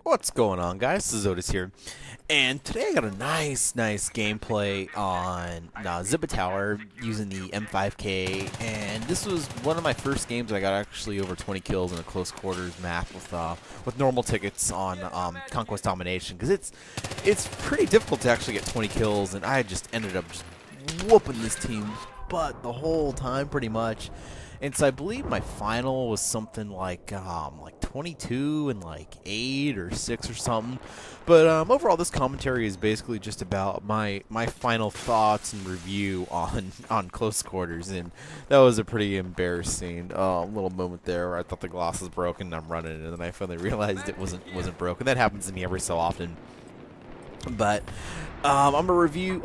What's going on, guys? This is Otis here, and today I got a nice gameplay on Zippa Tower using the M5K, and this was one of my first games I got actually over 20 kills in a close quarters map with normal tickets on conquest domination, because it's pretty difficult to actually get 20 kills, and I just ended up just whooping this team's butt the whole time pretty much. And so I believe my final was something like 22 and like 8 or 6 or something. But overall, this commentary is basically just about my final thoughts and review on close quarters, and that was a pretty embarrassing little moment there where I thought the glass was broken and I'm running, and then I finally realized it wasn't broken. That happens to me every so often. But I'm going to review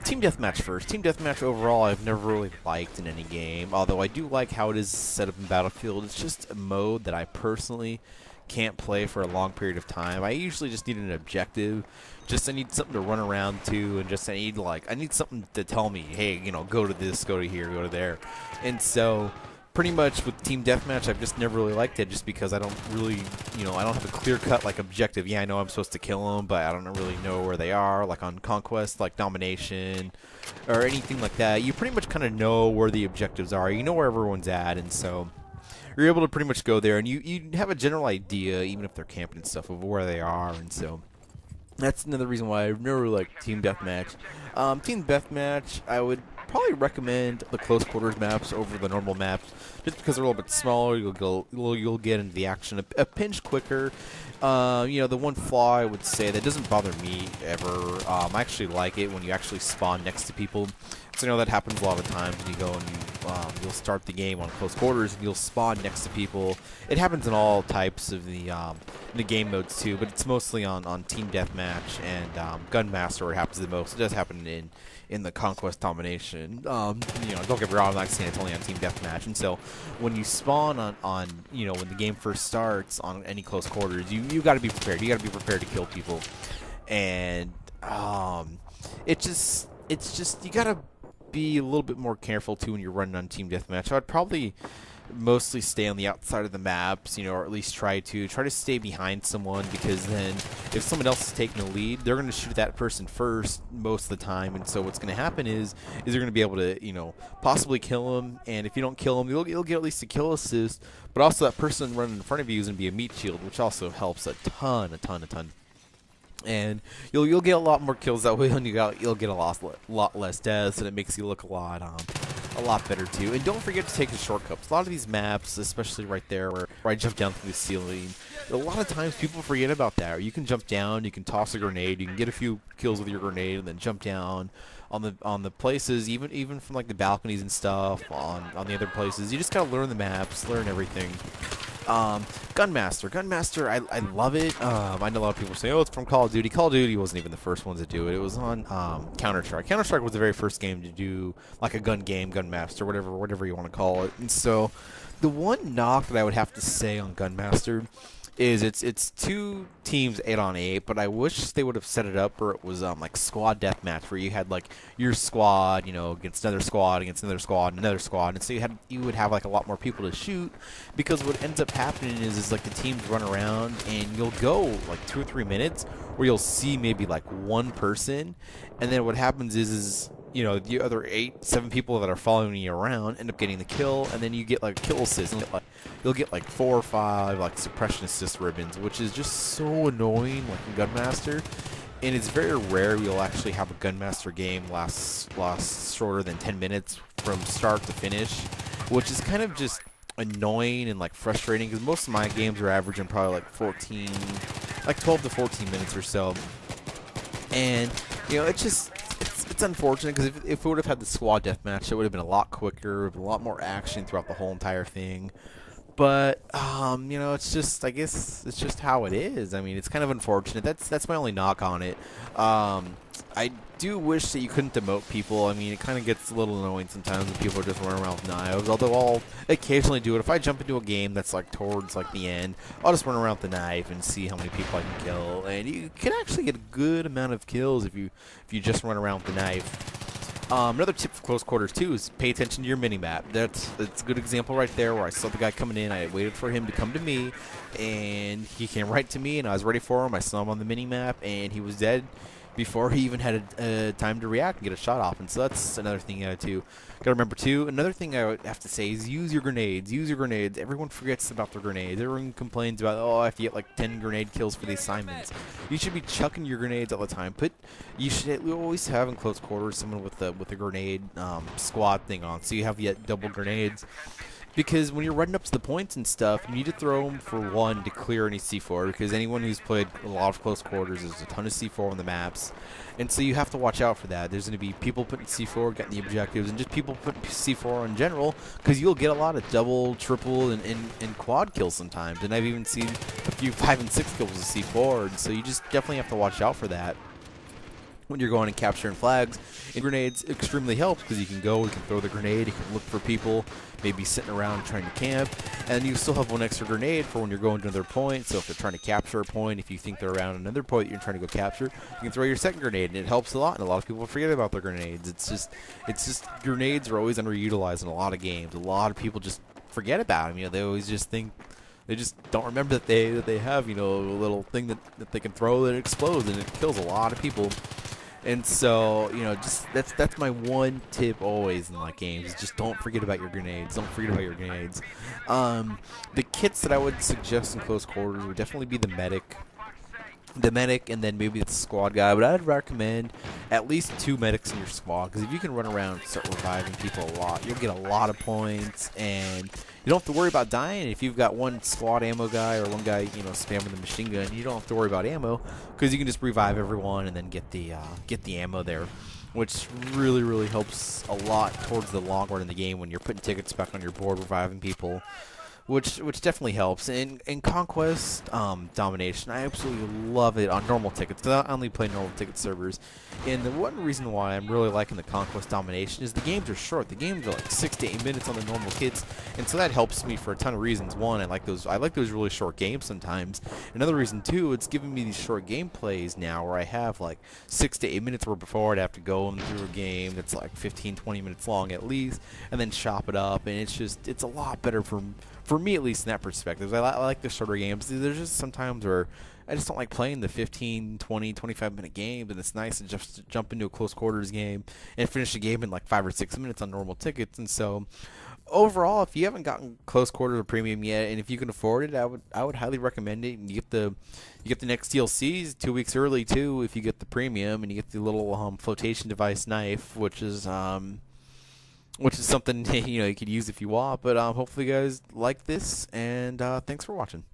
Team Deathmatch first. Team Deathmatch overall I've never really liked in any game, although I do like how it is set up in Battlefield. It's just a mode that I personally can't play for a long period of time. I usually just need an objective. I need something to run around to, and I need something to tell me, hey, go to this, go to here, go to there. And so pretty much with Team Deathmatch, I've just never really liked it, just because I don't really, I don't have a clear-cut, objective. Yeah, I know I'm supposed to kill them, but I don't really know where they are. Like on Conquest, like Domination, or anything like that, you pretty much kind of know where the objectives are. You know where everyone's at, and so you're able to pretty much go there, and you have a general idea, even if they're camping and stuff, of where they are, and so that's another reason why I've never really liked Team Deathmatch. Team Deathmatch, I would probably recommend the close quarters maps over the normal maps, just because they're a little bit smaller. You'll get into the action a pinch quicker. The one flaw I would say that doesn't bother me ever. I actually like it when you actually spawn next to people. So that happens a lot of times when you go and you'll start the game on close quarters and you'll spawn next to people. It happens in all types of the game modes too, but it's mostly on Team Deathmatch and Gunmaster where it happens the most. It does happen in the Conquest Domination. Don't get me wrong, I'm not saying it's only on Team Deathmatch. And so when you spawn on when the game first starts on any close quarters, you got to be prepared. You got to be prepared to kill people, and it's just you got to be a little bit more careful too when you're running on Team Deathmatch. I'd probably mostly stay on the outside of the maps, or at least try to stay behind someone, because then if someone else is taking the lead, they're going to shoot that person first most of the time. And so what's going to happen is they're going to be able to possibly kill them, and if you don't kill them, you'll get at least a kill assist, but also that person running in front of you is going to be a meat shield, which also helps a ton. And you'll get a lot more kills that way, and you'll get a lot less deaths, and it makes you look a lot better too. And don't forget to take the shortcuts. A lot of these maps, especially right there where I jump down through the ceiling, a lot of times people forget about that. You can jump down, you can toss a grenade, you can get a few kills with your grenade, and then jump down on the places, even from like the balconies and stuff on the other places. You just gotta learn the maps, learn everything. Gunmaster, I love it. I know a lot of people say, oh, it's from Call of Duty. Call of Duty wasn't even the first ones to do it. It was on Counter-Strike. Counter-Strike was the very first game to do like a gun game, Gunmaster, whatever you want to call it. And so the one knock that I would have to say on Gunmaster is it's two teams 8-on-8, but I wish they would have set it up where it was like squad deathmatch, where you had like your squad, against another squad, against another squad, and another squad, and so you would have like a lot more people to shoot, because what ends up happening is like the teams run around, and you'll go like 2 or 3 minutes where you'll see maybe like one person, and then what happens is the other 8-7 people that are following you around end up getting the kill, and then you get like kill assist. You'll get like 4 or 5 like suppression assist ribbons, which is just so annoying, like in Gunmaster. And it's very rare you'll actually have a Gunmaster game last shorter than 10 minutes from start to finish, which is kind of just annoying and like frustrating, because most of my games are averaging probably like 12 to 14 minutes or so. And it's unfortunate, because if we would have had the squad deathmatch, it would have been a lot quicker, a lot more action throughout the whole entire thing. But it's just, I guess it's just how it is. I mean, it's kind of unfortunate. That's my only knock on it. I do wish that you couldn't demote people. I mean, it kind of gets a little annoying sometimes when people are just running around with knives, although I'll occasionally do it. If I jump into a game that's like towards like the end, I'll just run around with the knife and see how many people I can kill, and you can actually get a good amount of kills if you just run around with the knife. Another tip for close quarters too is pay attention to your mini map. That's a good example right there where I saw the guy coming in. I waited for him to come to me, and he came right to me, and I was ready for him. I saw him on the mini map, and he was dead before he even had a time to react and get a shot off. And so that's another thing you gotta remember too. Another thing I would have to say is use your grenades. Use your grenades. Everyone forgets about their grenades. Everyone complains about, oh, I have to get like 10 grenade kills for the assignments. You should be chucking your grenades all the time. You should always have in close quarters someone with a grenade squad thing on, so you have yet double grenades. Because when you're running up to the points and stuff, you need to throw them for one to clear any C4, because anyone who's played a lot of close quarters, there's a ton of C4 on the maps, and so you have to watch out for that. There's going to be people putting C4, getting the objectives, and just people putting C4 in general, because you'll get a lot of double, triple, and quad kills sometimes, and I've even seen a few 5 and 6 kills with C4, and so you just definitely have to watch out for that when you're going and capturing flags. And grenades extremely helps because you can throw the grenade, you can look for people maybe sitting around trying to camp, and you still have one extra grenade for when you're going to another point. So if they're trying to capture a point, if you think they're around another point that you're trying to go capture, you can throw your second grenade, and it helps a lot. And a lot of people forget about their grenades. It's just grenades are always underutilized in a lot of games. A lot of people just forget about them. You know, they always just think, they just don't remember that they have, you know, a little thing that they can throw that explodes, and it kills a lot of people. And so, you know, just that's my one tip always in like games. Just don't forget about your grenades. Don't forget about your grenades. The kits that I would suggest in close quarters would definitely be the medic, and then maybe the squad guy. But I'd recommend at least 2 medics in your squad, because if you can run around and start reviving people a lot, you'll get a lot of points, and you don't have to worry about dying. If you've got one squad ammo guy or one guy, you know, spamming the machine gun, you don't have to worry about ammo, because you can just revive everyone and then get the ammo there, which really helps a lot towards the long run in the game when you're putting tickets back on your board, reviving people. Which definitely helps. In conquest, domination, I absolutely love it on normal tickets, because I only play normal ticket servers. And the one reason why I'm really liking the conquest domination is the games are short. The games are like 6 to 8 minutes on the normal kits, and so that helps me for a ton of reasons. One, I like those really short games sometimes. Another reason too, it's giving me these short gameplays now where I have like 6 to 8 minutes, where before I'd have to go through a game that's like 15-20 minutes long at least, and then chop it up, and it's a lot better for me, at least in that perspective. I like the shorter games. There's just sometimes where I just don't like playing the 15, 20, 25-minute games, and it's nice to just jump into a close quarters game and finish the game in like 5 or 6 minutes on normal tickets. And so overall, if you haven't gotten close quarters or premium yet, and if you can afford it, I would highly recommend it. And you get the next DLCs 2 weeks early too if you get the premium, and you get the little flotation device knife, which is something, you know, you could use if you want. But hopefully you guys like this, and thanks for watching.